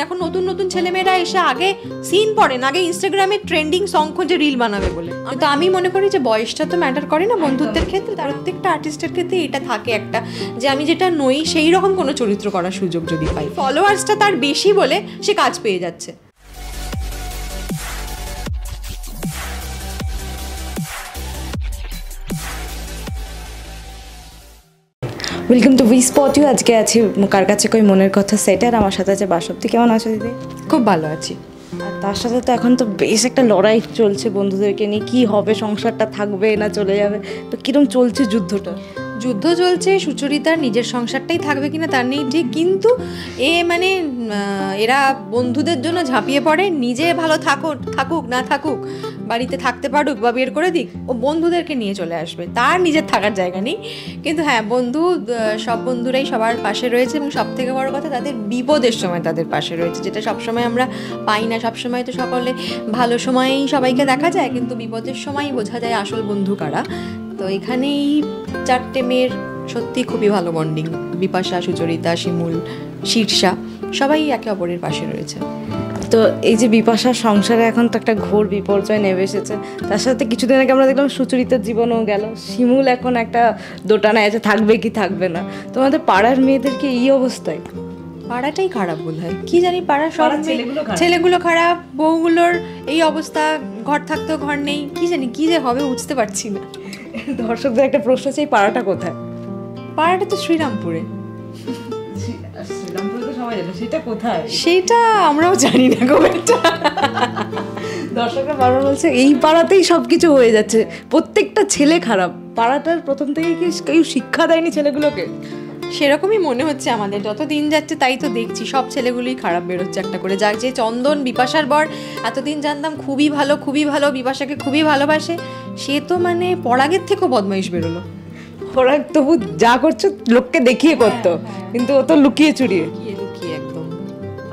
এখন নতুন নতুন ছেলেমেয়েরা এসে আগে সিন পড়েন, আগে ইনস্টাগ্রামে ট্রেন্ডিং সং খোঁজে রিল বানাবে বলে। তো আমি মনে করি যে বয়সটা তো ম্যাটার করে না বন্ধুত্বের ক্ষেত্রে। তার প্রত্যেকটা আর্টিস্টের ক্ষেত্রে এটা থাকে একটা, যে আমি যেটা নই সেই রকম কোনো চরিত্র করার সুযোগ যদি পাই। ফলোয়ার্সটা তার বেশি বলে সে কাজ পেয়ে যাচ্ছে। Welcome to we spot you. আজকে আছি কার কাছে কই মনের কথা সেটার। আমার সাথে আছে বাসন্তী। কেমন আছো দিদি? খুব ভালো আছি। আর তার সাথে তো এখন তো বেশ একটা লড়াই চলছে বন্ধুদেরকে নিয়ে, কি হবে, সংসারটা থাকবে না চলে যাবে, তো কিরকম চলছে যুদ্ধটা? যুদ্ধ চলছে, সুচরিতার নিজের সংসারটাই থাকবে কিনা তার নেই ঠিক, কিন্তু এরা বন্ধুদের জন্য ঝাঁপিয়ে পড়ে। নিজে ভালো থাকুক না থাকুক, বাড়িতে থাকতে পারুক বা বের করে দিক, ও বন্ধুদেরকে নিয়ে চলে আসবে, তার নিজের থাকার জায়গা নেই। কিন্তু হ্যাঁ, সব বন্ধুরাই সবার পাশে রয়েছে, এবং সব থেকে বড় কথা তাদের বিপদের সময় তাদের পাশে রয়েছে, যেটা সবসময় আমরা পাই না। সবসময় তো সকলে ভালো সময়েই সবাইকে দেখা যায়, কিন্তু বিপদের সময়ই বোঝা যায় আসল বন্ধু কারা। তো এখানেই চারটে মেয়ের সত্যি খুবই ভালো বন্ডিং। বিপাশা, সুচরিতা, শিমুল, শীর্ষা সবাই একে অপরের পাশে রয়েছে। তো এই যে বিপাশার সংসারে এখন তো একটা ঘোর বিপর্যয় নেমে এসেছে, তার সাথে কিছুদিন আগে আমরা দেখলাম সুচরিতার জীবনও গেল। শিমুল এখন একটা দোটানায় আছে, থাকবে কি থাকবে না। তোমাদের পাড়ার মেয়েদেরকে এই অবস্থায়? পাড়াটাই খারাপ বোধ হয়, কি জানি, পাড়ার সব ছেলেগুলো খারাপ, বউগুলোর এই অবস্থা, ঘর থাকতেও ঘর নেই, কি জানি কি যে হবে বুঝতে পারছি না। দর্শকদের একটা প্রশ্ন, চাই পাড়াটা কোথায়? পাড়াটা তো শ্রীরামপুরে। শ্রীরামপুরে তো সবাই জানে, সেটা কোথায় সেটা আমরাও জানি না গো বেটা। দর্শকরা বারবার বলছে এই পাড়াতেই সবকিছু হয়ে যাচ্ছে, প্রত্যেকটা ছেলে খারাপ। পাড়াটার প্রথম থেকে কি কেউ শিক্ষা দেয়নি ছেলেগুলোকে? সেরকমই মনে হচ্ছে আমাদের, যত দিন যাচ্ছে তাই তো দেখছি, সব ছেলেগুলোই খারাপ বেরোচ্ছে একটা করে। যাক, যে চন্দন বিপাশার বর এতদিন জানতাম খুবই ভালো, বিপাশাকে খুবই ভালোবাসে, সে তো মানে পরাগের থেকেও বদমাইশ বেরোলো। ওরা তবু যা করছো লোককে দেখিয়ে করতো, কিন্তু ও তো লুকিয়ে চুরিয়ে একদম।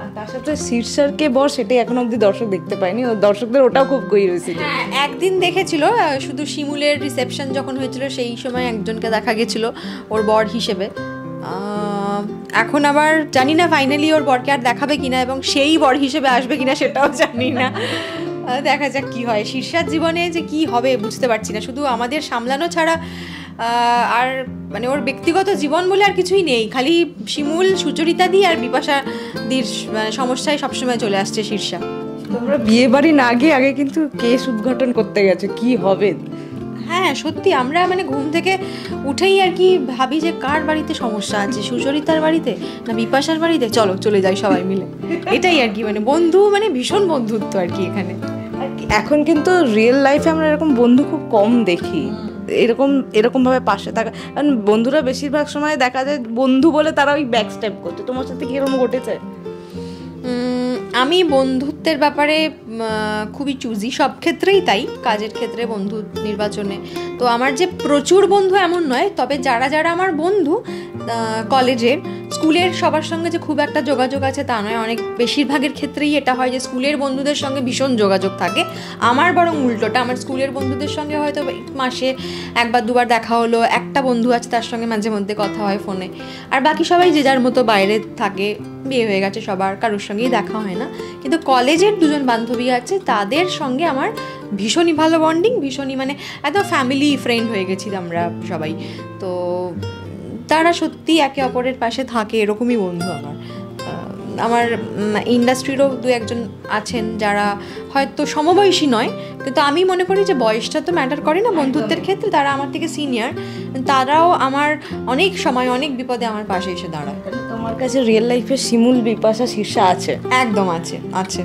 আর তার সাথে শীর্ষারকে বর, সেটাই এখনো অব্দি দর্শক দেখতে পায়নি, ও দর্শকদের ওটাও খুব কই হয়েছিল। হ্যাঁ, একদিন দেখেছিল, শুধু শিমুলের রিসেপশন যখন হয়েছিল সেই সময় একজনকে দেখা গেছিল ওর বর হিসেবে। এখন আবার জানি না ফাইনালি ওর বরকে আর দেখাবে কিনা, এবং সেই বর হিসেবে আসবে কিনা সেটাও জানি না। দেখা যাক কি হয়। শীর্ষার জীবনে যে কি হবে বুঝতে পারছি না, শুধু আমাদের সামলানো ছাড়া আর মানে ওর ব্যক্তিগত জীবন বলে আর কিছুই নেই। খালি শিমুল, সুচরিতা দি আর বিপাশা দির মানে সমস্যায় সবসময় চলে আসছে শীর্ষা। তোমরা বিয়ে বাড়ি না গিয়ে আগে কিন্তু কেস উদ্ঘাটন করতে গেছো, কি হবে? হ্যাঁ সত্যি, আমরা মানে ঘুম থেকে উঠেই আর কি ভাবি যে কার বাড়িতে সমস্যা আছে, সুচরিতার বাড়িতে না বিপাশার বাড়িতে, চলো চলে যাই সবাই মিলে। এটাই আর কি, মানে বন্ধু মানে ভীষণ বন্ধুত্ব আর কি এখানে। এখন কিন্তু রিয়েল লাইফে আমরা এরকম বন্ধু খুব কম দেখি, এরকম ভাবে পাশে থাকা। কারণ বন্ধুরা বেশিরভাগ সময় দেখা যায় বন্ধু বলে তারা ওই ব্যাক স্টেপ করছে। তোমার সাথে কি এরকম ঘটেছে? আমি বন্ধুত্বের ব্যাপারে খুবই চুজি, সব ক্ষেত্রেই তাই, কাজের ক্ষেত্রে, বন্ধু নির্বাচনে। তো আমার যে প্রচুর বন্ধু এমন নয়, তবে যারা যারা আমার বন্ধু কলেজের, স্কুলের সবার সঙ্গে যে খুব একটা যোগাযোগ আছে তা নয়। অনেক বেশিরভাগের ক্ষেত্রেই এটা হয় যে স্কুলের বন্ধুদের সঙ্গে ভীষণ যোগাযোগ থাকে। আমার বরং উল্টোটা, আমার স্কুলের বন্ধুদের সঙ্গে হয়তো মাসে একবার দুবার দেখা হলো, একটা বন্ধু আছে তার সঙ্গে মাঝে মধ্যে কথা হয় ফোনে, আর বাকি সবাই যে যার মতো বাইরে থাকে, বিয়ে হয়ে গেছে সবার, কারোর সঙ্গেই দেখা হয় না। কিন্তু কলেজের দুজন বান্ধবী আছে, তাদের সঙ্গে আমার ভীষণই ভালো বন্ডিং, ভীষণই মানে একদম ফ্যামিলি ফ্রেন্ড হয়ে গেছি আমরা সবাই। তো তারা সত্যি একে অপরের পাশে থাকে, এরকমই বন্ধু আমার ইন্ডাস্ট্রিরও দু একজন আছেন যারা হয়তো সমবয়সী নয়, কিন্তু আমি মনে করি যে বয়সটা তো ম্যাটার করে না বন্ধুত্বের ক্ষেত্রে। তারা আমার থেকে সিনিয়র, তারাও আমার অনেক সময় অনেক বিপদে আমার পাশে এসে দাঁড়ায়। তোমার কাছে রিয়েল লাইফে শিমুল, বিপাশা, শীর্ষা আছে? একদম আছে।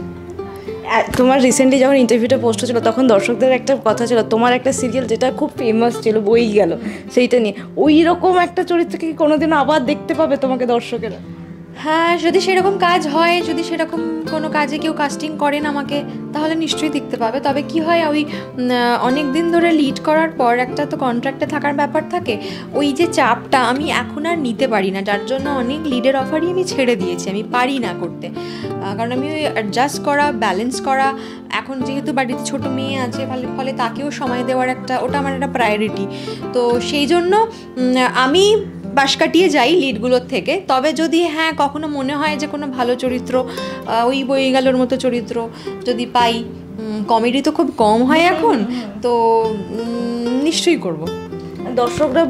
তোমার রিসেন্টলি যখন ইন্টারভিউটা পোস্ট হচ্ছিল তখন দর্শকদের একটা কথা ছিল, তোমার একটা সিরিয়াল যেটা খুব ফেমাস ছিল, বই গেল, সেইটা নিয়ে ওই রকম একটা চরিত্রকে কি কোনোদিনও আবার দেখতে পাবে তোমাকে দর্শকেরা? হ্যাঁ, যদি সেরকম কাজ হয়, যদি সেরকম কোনো কাজে কেউ কাস্টিং করেন আমাকে, তাহলে নিশ্চয়ই দেখতে পাবে। তবে কি হয়, ওই অনেক দিন ধরে লিড করার পর একটা তো কন্ট্রাক্টে থাকার ব্যাপার থাকে, ওই যে চাপটা আমি এখন আর নিতে পারি না, যার জন্য অনেক লিডের অফারই আমি ছেড়ে দিয়েছি। আমি পারি না করতে, কারণ আমি ওই অ্যাডজাস্ট করা, ব্যালেন্স করা, এখন যেহেতু বাড়িতে ছোটো মেয়ে আছে, ফলে তাকেও সময় দেওয়ার একটা, ওটা আমার একটা প্রায়োরিটি। তো সেই জন্য আমি বাস কাটিয়ে যাই লিডগুলোর থেকে। তবে যদি হ্যাঁ কখনো মনে হয় যে কোনো ভালো চরিত্র, ওই বয়ে গেলোর মতো চরিত্র যদি পাই, কমেডি তো খুব কম হয় এখন, তো নিশ্চয়ই করব। দর্শকরা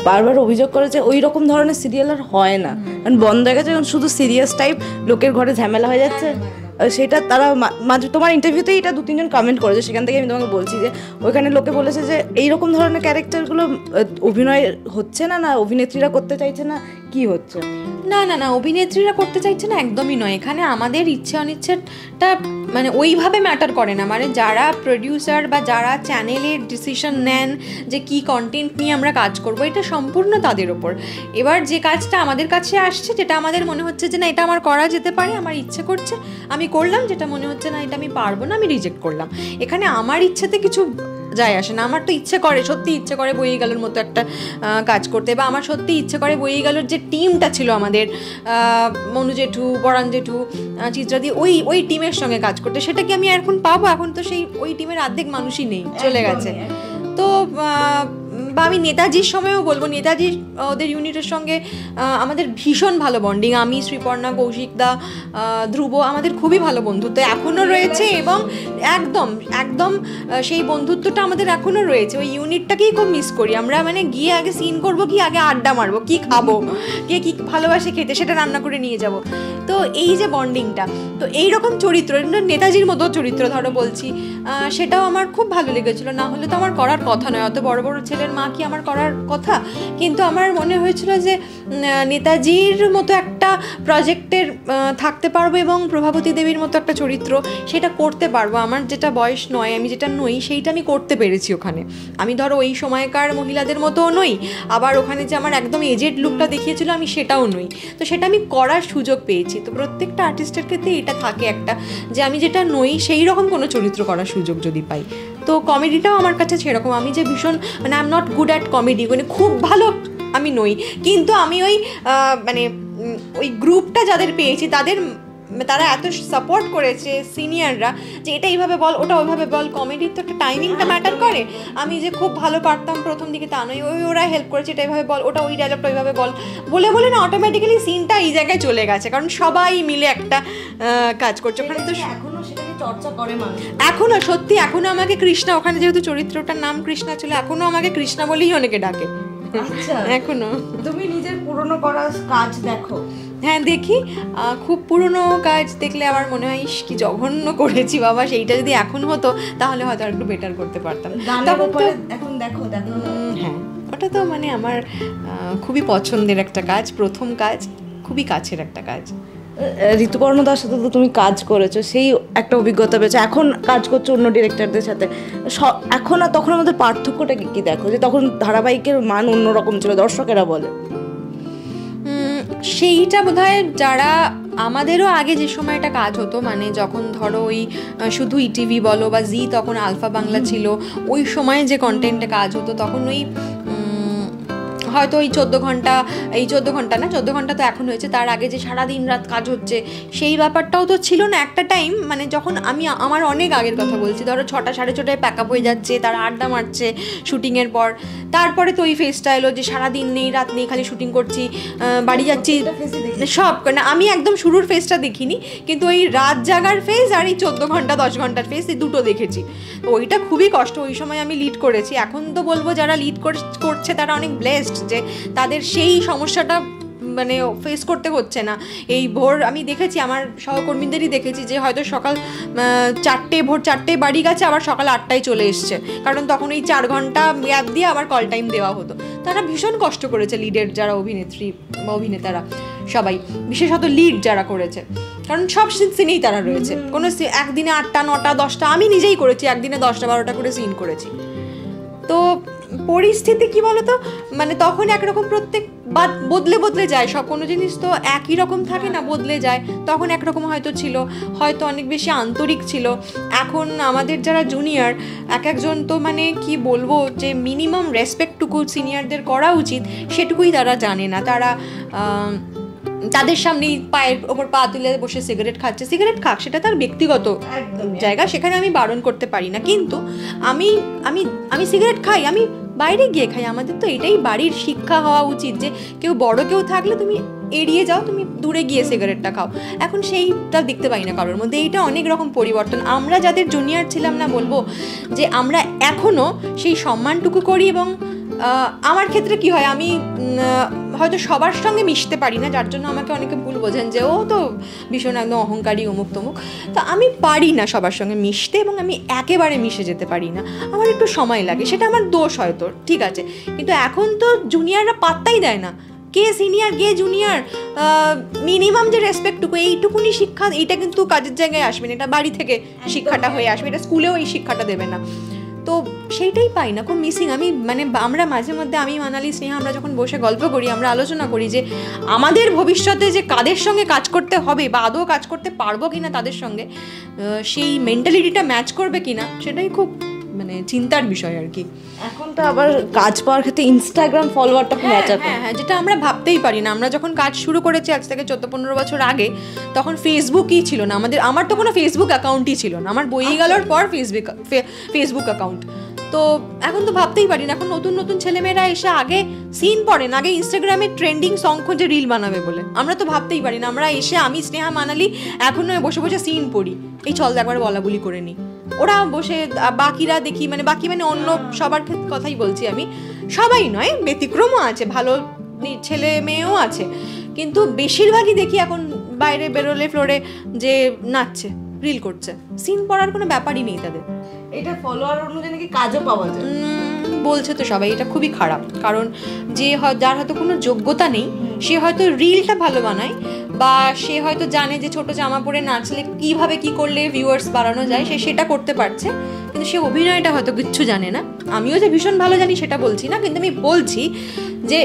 বারবার অভিযোগ করে যে ওই রকম ধরনের সিরিয়াল আর হয় না, কারণ বন্ধ হয়ে গেছে, শুধু সিরিয়াস টাইপ, লোকের ঘরে ঝামেলা হয়ে যাচ্ছে। সেটা তারা মাঝে তোমার ইন্টারভিউতেই এটা 2-3 জন কমেন্ট করেছে, সেখান থেকে আমি তোমাকে বলছি যে ওইখানে লোকে বলেছে যে এইরকম ধরনের ক্যারেক্টারগুলো অভিনয় হচ্ছে না, না অভিনেত্রীরা করতে চাইছে না, কি হচ্ছে? না না না, অভিনেত্রীরা করতে চাইছে না একদমই নয়। এখানে আমাদের ইচ্ছে অনিচ্ছেটা মানে ওইভাবে ম্যাটার করে না। মানে যারা প্রডিউসার বা যারা চ্যানেলের ডিসিশন নেন যে কি কন্টেন্ট নিয়ে আমরা কাজ করব, এটা সম্পূর্ণ তাদের ওপর। এবার যে কাজটা আমাদের কাছে আসছে, যেটা আমাদের মনে হচ্ছে যে না এটা আমার করা যেতে পারে, আমার ইচ্ছে করছে, আমি করলাম। যেটা মনে হচ্ছে না এটা আমি পারবো না, আমি রিজেক্ট করলাম। এখানে আমার ইচ্ছেতে কিছু যায় আসে না। আমার তো ইচ্ছে করে, সত্যি ইচ্ছে করে বইয়ে গেলোর মতো একটা কাজ করতে, বা আমার সত্যি ইচ্ছে করে বইয়ে গেলোর যে টিমটা ছিল আমাদের, মনু জেঠু, পরাণ জেঠু, চিত্রাদি, ওই টিমের সঙ্গে কাজ করতে। সেটা কি আমি এখন পাবো? এখন তো সেই ওই টিমের অর্ধেক মানুষই নেই, চলে গেছে। তো বা আমি নেতাজির সময়ও বলবো, নেতাজি ওদের ইউনিটের সঙ্গে আমাদের ভীষণ ভালো বন্ডিং। আমি, শ্রীপর্ণা, কৌশিকদা, ধ্রুব, আমাদের খুবই ভালো বন্ধুত্ব এখনও রয়েছে, এবং একদম একদম সেই বন্ধুত্বটা আমাদের এখনও রয়েছে। ওই ইউনিটটাকেই খুব মিস করি আমরা। মানে গিয়ে আগে সিন করবো কি, আগে আড্ডা মারবো, কি খাবো, কে কী ভালোবাসে খেতে, সেটা রান্না করে নিয়ে যাব। তো এই যে বন্ডিংটা, তো এইরকম চরিত্র, নেতাজির মতো চরিত্র ধরো বলছি, সেটাও আমার খুব ভালো লেগেছিলো। না হলে তো আমার করার কথা নয়, অত বড় বড় ছেলের মা কি আমার করার কথা? কিন্তু আমার মনে হয়েছিল যে নেতাজির মতো একটা প্রজেক্টের থাকতে পারবো, এবং প্রভাবতী দেবীর মতো একটা চরিত্র সেটা করতে পারবো। আমার যেটা বয়স নয়, আমি যেটা নই, সেইটা আমি করতে পেরেছি ওখানে। আমি ধরো ওই সময়কার মহিলাদের মতোও নই, আবার ওখানে যে আমার একদম এজেড লুকটা দেখিয়েছিল আমি সেটাও নই। তো সেটা আমি করার সুযোগ পেয়েছি। তো প্রত্যেকটা আর্টিস্টের ক্ষেত্রে এটা থাকে একটা, যে আমি যেটা নই সেই রকম কোনো চরিত্র করার সুযোগ যদি পাই। তো কমেডিটাও আমার কাছে সেরকম। আমি যে ভীষণ মানে I am not good at comedy, মানে খুব ভালো আমি নই, কিন্তু আমি ওই মানে ওই গ্রুপটা যাদের পেয়েছি তারা এত সাপোর্ট করেছে সিনিয়ররা, যে এটা এইভাবে বল, ওটা ওইভাবে বল। কমেডির তো একটা টাইমিংটা ম্যাটার করে। আমি যে খুব ভালো পারতাম প্রথম দিকে তা নয়, ওরা হেল্প করেছে, এটা এইভাবে বল, ওটা ওই ডায়লগটা ওইভাবে বল, বলে বলে না অটোমেটিক্যালি সিনটা এই জায়গায় চলে গেছে, কারণ সবাই মিলে একটা কাজ করছে ওখানে। তো এখনো সেটাকে চর্চা করে মানুষ, এখনো সত্যি, এখনো আমাকে কৃষ্ণা, ওখানে যেহেতু চরিত্রটার নাম কৃষ্ণা ছিল, এখনো আমাকে কৃষ্ণা বলেই অনেকে ডাকে। আচ্ছা, এখনো তুমি নিজের পুরনো করা কাজ দেখো? হ্যাঁ দেখি। খুব পুরনো কাজ দেখলে আমার মনে হয় কি জঘন্য করেছি বাবা, সেইটা যদি এখন হতো তাহলে হয়তো একটু বেটার করতে পারতাম। তখন তো এখন দেখো। হ্যাঁ, ওটা তো মানে আমার খুবই পছন্দের একটা কাজ, প্রথম কাজ, খুবই কাছের একটা কাজ। ঋতুপর্ণ দার সাথে তো তুমি কাজ করেছো, সেই একটা অভিজ্ঞতা পেয়েছো, এখন কাজ করছো অন্য ডিরেক্টরদের সাথে, এখন আর তখন আমাদের পার্থক্যটা কি দেখো? যে তখন ধারাবাহিকের মান অন্যরকম ছিল, দর্শকেরা বলে। সেইটা বোধহয় যারা আমাদেরও আগে যে সময়টা কাজ হতো, মানে যখন ধরো ওই শুধু ইটিভি বলো বা জি, তখন আলফা বাংলা ছিল, ওই সময়ে যে কন্টেন্টে কাজ হতো, তখন ওই হয়তো ওই 14 ঘন্টা, এই 14 ঘন্টা না, 14 ঘন্টা তো এখন হয়েছে, তার আগে যে সারাদিন রাত কাজ হচ্ছে সেই ব্যাপারটাও তো ছিল না একটা টাইম। মানে যখন আমার অনেক আগের কথা বলছি, ধরো 6টা 6:30 প্যাক আপ হয়ে যাচ্ছে, তারা আড্ডা মারছে শুটিংয়ের পর, তারপরে তো ওই ফেসটা এলো যে সারাদিন নেই রাত নেই, খালি শুটিং করছি, বাড়ি যাচ্ছি, সব না। আমি একদম শুরুর ফেসটা দেখিনি, কিন্তু ওই রাত জাগার ফেস আর এই 14 ঘন্টা 10 ঘন্টার ফেস, এই দুটো দেখেছি। তো ওইটা খুবই কষ্ট, ওই সময় আমি লিড করেছি। এখন তো বলবো যারা লিড করছে তারা অনেক ব্লেসড, যে তাদের সেই সমস্যাটা মানে ফেস করতে হচ্ছে না। এই ভোর আমি দেখেছি, আমার সহকর্মীদেরই দেখেছি যে হয়তো সকাল 4টে, ভোর 4টে বাড়ি গেছে, আবার সকাল 8টায় চলে এসছে, কারণ তখন এই 4 ঘন্টা গ্যাপ দিয়ে আবার কল টাইম দেওয়া হতো। তারা ভীষণ কষ্ট করেছে, লিডের যারা অভিনেত্রী বা অভিনেতারা সবাই, বিশেষত লিড যারা করেছে, কারণ সব সিনেই তারা রয়েছে। কোনো একদিনে 8টা 9টা 10টা, আমি নিজেই করেছি, একদিনে 10টা 12টা করে সিন করেছি। তো পরিস্থিতি কি বলতো, মানে তখন একরকম প্রত্যেক বদলে যায় সব, কোনো জিনিস তো একই রকম থাকে না, বদলে যায়। তখন একরকম হয়তো ছিল, হয়তো অনেক বেশি আন্তরিক ছিল। এখন আমাদের যারা জুনিয়র, একজন তো মানে কি বলবো, যে মিনিমাম রেসপেক্টটুকু সিনিয়রদের করা উচিত সেটুকুই তারা জানে না। তারা তাদের সামনেই পায়ের ওপর পা তুলে বসে সিগারেট খাচ্ছে, সিগারেট খাক, সেটা তার ব্যক্তিগত জায়গা, সেখানে আমি বারণ করতে পারি না। কিন্তু আমি সিগারেট খাই, আমি বাইরে গিয়ে খাই। আমাদের তো এটাই বাড়ির শিক্ষা হওয়া উচিত যে কেউ বড় কেউ থাকলে তুমি এড়িয়ে যাও, তুমি দূরে গিয়ে সিগারেটটা খাও। এখন সেইটা দেখতে পাই না কারোর মধ্যে। এইটা অনেক রকম পরিবর্তন। আমরা যাদের জুনিয়র ছিলাম না, বলবো যে আমরা এখনও সেই সম্মানটুকু করি। এবং আমার ক্ষেত্রে কি হয়, আমি হয়তো সবার সঙ্গে মিশতে পারি না, যার জন্য আমাকে অনেকে ভুল বোঝেন যে ও তো ভীষণ একদম অহংকারী অমুক তমুক। তো আমি পারি না সবার সঙ্গে মিশতে, এবং আমি একেবারে মিশে যেতে পারি না, আমার একটু সময় লাগে। সেটা আমার দোষ হয়তো, ঠিক আছে। কিন্তু এখন তো জুনিয়ররা পাত্তাই দেয় না, কে সিনিয়র কে জুনিয়র, মিনিমাম যে রেসপেক্টটুকু, এইটুকুনি শিক্ষা, এইটা কিন্তু কাজের জায়গায় আসবে না, এটা বাড়ি থেকে শিক্ষাটা হয়ে আসবে, এটা স্কুলেও এই শিক্ষাটা দেবে না। তো সেইটাই পাই না, খুব মিসিং। আমি মানে আমরা মাঝে মধ্যে, আমি মানালি স্নেহা, আমরা যখন বসে গল্প করি, আমরা আলোচনা করি যে আমাদের ভবিষ্যতে যে কাদের সঙ্গে কাজ করতে হবে বা আদৌ কাজ করতে পারবো কিনা তাদের সঙ্গে, সেই মেন্টালিটিটা ম্যাচ করবে কিনা, সেটাই খুব মানে চিন্তার বিষয় আর কি। এখন তো আবার কাজ পাওয়ার ক্ষেত্রে ইনস্টাগ্রাম ফলোয়ারটা খুব ম্যাটার করে। হ্যাঁ, যেটা আমরা ভাবতেই পারি না। আমরা যখন কাজ শুরু করেছি আজ থেকে 14-15 বছর আগে, তখন ফেসবুকই ছিল না আমার তো কোনো ফেসবুক অ্যাকাউন্টই ছিল না। আমার বই গেলোর পর ফেসবুক অ্যাকাউন্ট। তো এখন তো ভাবতেই পারি না। এখন নতুন নতুন ছেলেমেয়েরা এসে আগে সিন পড়েন, আগে ইনস্টাগ্রামে ট্রেন্ডিং সং খুঁজে রিল বানাবে বলে। আমরা তো ভাবতেই পারি না। আমরা এসে, আমি স্নেহা মানালি এখনো বসে বসে সিন পড়ি, এই চল একবার বলা বলি করে নিই। ওরা বসে, বাকিরা দেখি, মানে বাকি মানে অন্য সবার কথাই বলছি আমি, সবাই নয়, ব্যতিক্রমও আছে, ভালো ছেলে মেয়েও আছে, কিন্তু বেশিরভাগই দেখি এখন বাইরে বেরোলে ফ্লোরে যে নাচছে, রিল করছে, সিন পড়ার কোনো ব্যাপারই নেই তাদের। এটা ফলোয়ার অনুযায়ী নাকি কাজও পাওয়া যায় বলছে তো সবাই। এটা খুবই খারাপ, কারণ যে যার হয়তো কোনো যোগ্যতা নেই, সে হয়তো রিলটা ভালো বানায়, বা সে হয়তো জানে যে ছোট জামা পরে নাচলে কিভাবে কি করলে ভিউয়ার্স বাড়ানো যায়, সে সেটা করতে পারছে, কিন্তু সে অভিনয়টা হয়তো কিচ্ছু জানে না। আমিও যে ভীষণ ভালো জানি সেটা বলছি না, কিন্তু আমি বলছি যে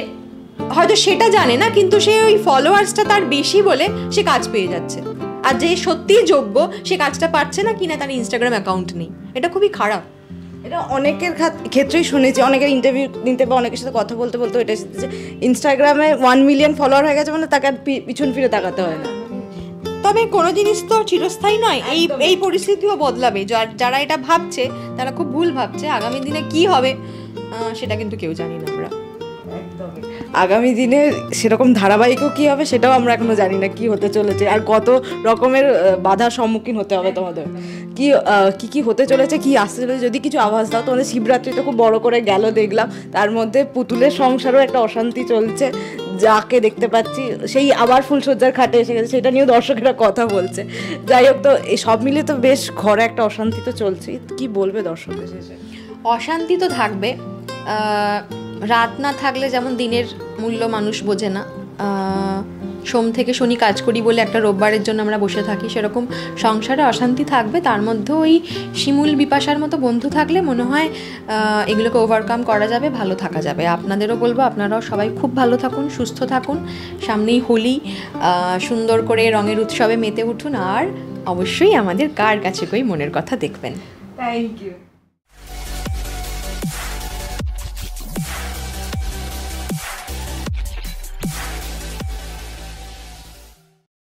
হয়তো সেটা জানে না, কিন্তু সে ওই ফলোয়ার্সটা তার বেশি বলে সে কাজ পেয়ে যাচ্ছে। আর যে সত্যিই যোগ্য, সে কাজটা পাচ্ছে না, কিনা তার ইনস্টাগ্রাম অ্যাকাউন্ট নেই। এটা খুবই খারাপ। এটা অনেকের ক্ষেত্রেই শুনেছি, অনেকের ইন্টারভিউ নিতে বা অনেকের সাথে কথা বলতে বলতে এটা যে ইনস্টাগ্রামে 1 মিলিয়ন ফলোয়ার হয়ে গেছে মানে তাকে আর পিছন ফিরে তাকাতে হয় না। তবে কোনো জিনিস তো চিরস্থায়ী নয়, এই পরিস্থিতিও বদলাবে। যারা এটা ভাবছে তারা খুব ভুল ভাবছে। আগামী দিনে কি হবে সেটা কিন্তু কেউ জানি না আমরা। আগামী দিনে সেরকম ধারাবাহিকও কি হবে সেটাও আমরা এখনো জানি না, কি হতে চলেছে আর কত রকমের বাধার সম্মুখীন হতে হবে তোমাদের, কি হতে চলেছে, কি আসতে চলেছে। যদি কিছু আভাস দাও। তোমাদের শিবরাত্রি তো খুব বড় করে গেল দেখলাম, তার মধ্যে পুতুলের সংসারও একটা অশান্তি চলছে, যাকে দেখতে পাচ্ছি সেই আবার ফুলসজ্জার খাটে এসে গেছে, সেটা নিয়েও দর্শকেরা কথা বলছে। যাই হোক, তো এই সব মিলিয়ে তো বেশ ঘরে একটা অশান্তি তো চলছে। কি বলবে দর্শকদের শেষে? অশান্তি তো থাকবে। রাত না থাকলে যেমন দিনের মূল্য মানুষ বোঝে না, সোম থেকে শনি কাজ করি বলে একটা রোববারের জন্য আমরা বসে থাকি, সেরকম সংসারে অশান্তি থাকবে। তার মধ্যে ওই শিমুল বিপাশার মতো বন্ধু থাকলে মনে হয় এগুলোকে ওভারকাম করা যাবে, ভালো থাকা যাবে। আপনাদেরও বলবো, আপনারাও সবাই খুব ভালো থাকুন, সুস্থ থাকুন। সামনেই হোলি, সুন্দর করে রঙের উৎসবে মেতে উঠুন, আর অবশ্যই আমাদের কার কাছে কই মনের কথা দেখবেন। Thank you.